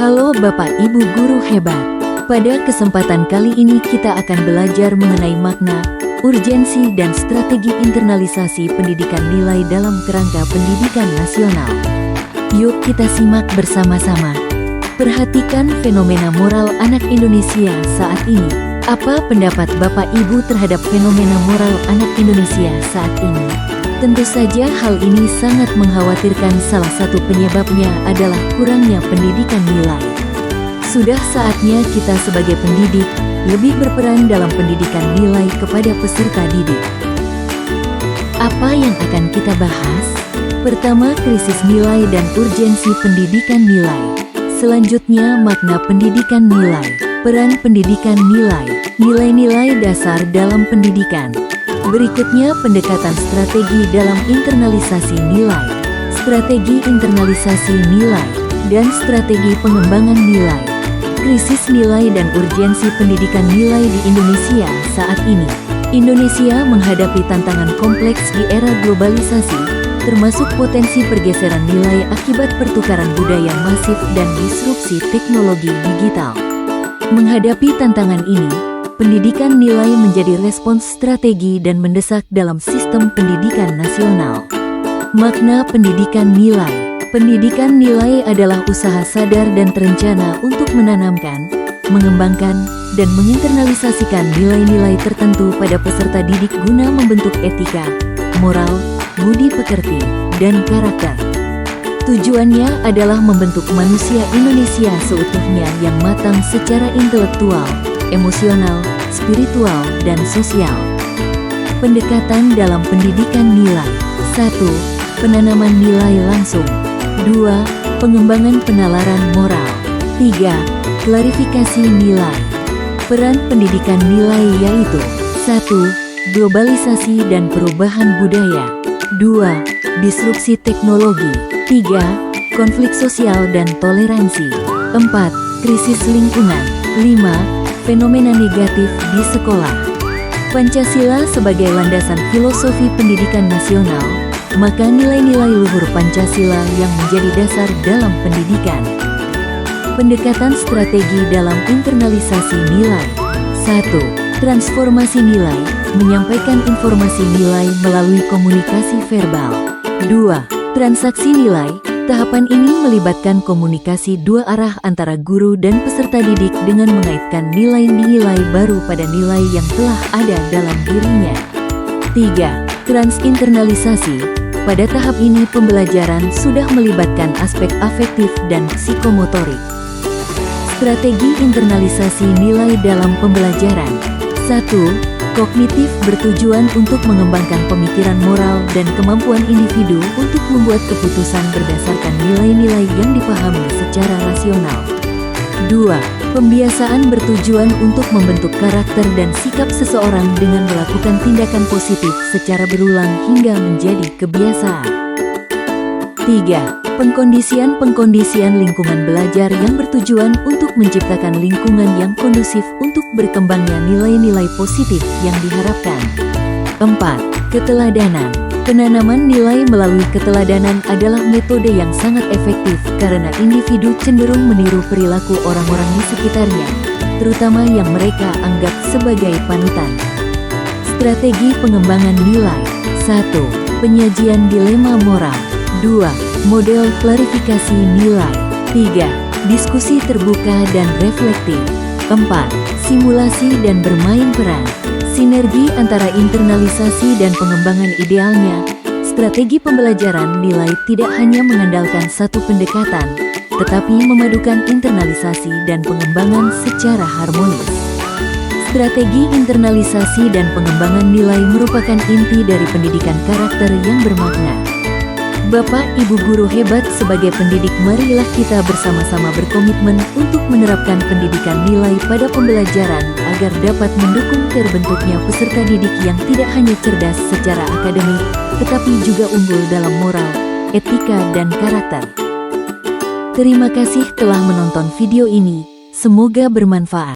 Halo Bapak Ibu Guru Hebat. Pada kesempatan kali ini kita akan belajar mengenai makna, urgensi dan strategi internalisasi pendidikan nilai dalam kerangka pendidikan nasional. Yuk kita simak bersama-sama. Perhatikan fenomena moral anak Indonesia saat ini. Apa pendapat Bapak Ibu terhadap fenomena moral anak Indonesia saat ini? Tentu saja hal ini sangat mengkhawatirkan. Salah satu penyebabnya adalah kurangnya pendidikan nilai. Sudah saatnya kita sebagai pendidik lebih berperan dalam pendidikan nilai kepada peserta didik. Apa yang akan kita bahas? Pertama, krisis nilai dan urgensi pendidikan nilai. Selanjutnya, makna pendidikan nilai, peran pendidikan nilai, nilai-nilai dasar dalam pendidikan. Berikutnya, pendekatan strategi dalam internalisasi nilai, strategi internalisasi nilai, dan strategi pengembangan nilai. Krisis nilai dan urgensi pendidikan nilai di Indonesia saat ini. Indonesia menghadapi tantangan kompleks di era globalisasi, termasuk potensi pergeseran nilai akibat pertukaran budaya masif dan disrupsi teknologi digital. Menghadapi tantangan ini, pendidikan nilai menjadi respons strategi dan mendesak dalam sistem pendidikan nasional. Makna pendidikan nilai. Pendidikan nilai adalah usaha sadar dan terencana untuk menanamkan, mengembangkan, dan menginternalisasikan nilai-nilai tertentu pada peserta didik guna membentuk etika, moral, budi pekerti, dan karakter. Tujuannya adalah membentuk manusia Indonesia seutuhnya yang matang secara intelektual, emosional, spiritual, dan sosial. Pendekatan dalam pendidikan nilai. 1. Penanaman nilai langsung. 2. Pengembangan penalaran moral. 3. Klarifikasi nilai. Peran pendidikan nilai yaitu 1. Globalisasi dan perubahan budaya. 2. Disrupsi teknologi. 3. Konflik sosial dan toleransi. 4. Krisis lingkungan. 5. Fenomena negatif di sekolah. Pancasila sebagai landasan filosofi pendidikan nasional, maka nilai-nilai luhur Pancasila yang menjadi dasar dalam pendidikan. Pendekatan strategi dalam internalisasi nilai. 1. Transformasi nilai, menyampaikan informasi nilai melalui komunikasi verbal. 2. Transaksi nilai. Tahapan ini melibatkan komunikasi dua arah antara guru dan peserta didik dengan mengaitkan nilai-nilai baru pada nilai yang telah ada dalam dirinya. 3. Transinternalisasi. Pada tahap ini pembelajaran sudah melibatkan aspek afektif dan psikomotorik. Strategi internalisasi nilai dalam pembelajaran. 1. Kognitif bertujuan untuk mengembangkan pemikiran moral dan kemampuan individu untuk membuat keputusan berdasarkan nilai-nilai yang dipahami secara rasional. 2. Pembiasaan bertujuan untuk membentuk karakter dan sikap seseorang dengan melakukan tindakan positif secara berulang hingga menjadi kebiasaan. 3. Pengkondisian lingkungan belajar yang bertujuan untuk menciptakan lingkungan yang kondusif untuk berkembangnya nilai-nilai positif yang diharapkan. 4. Keteladanan. Penanaman nilai melalui keteladanan adalah metode yang sangat efektif karena individu cenderung meniru perilaku orang-orang di sekitarnya, terutama yang mereka anggap sebagai panutan. Strategi pengembangan nilai. 1. Penyajian dilema moral. 2. Model klarifikasi nilai. 3. Diskusi terbuka dan reflektif. 4. Simulasi dan bermain peran. Sinergi antara internalisasi dan pengembangan idealnya. Strategi pembelajaran nilai tidak hanya mengandalkan satu pendekatan, tetapi memadukan internalisasi dan pengembangan secara harmonis. Strategi internalisasi dan pengembangan nilai merupakan inti dari pendidikan karakter yang bermakna. Bapak Ibu Guru Hebat, sebagai pendidik marilah kita bersama-sama berkomitmen untuk menerapkan pendidikan nilai pada pembelajaran agar dapat mendukung terbentuknya peserta didik yang tidak hanya cerdas secara akademik, tetapi juga unggul dalam moral, etika dan karakter. Terima kasih telah menonton video ini, semoga bermanfaat.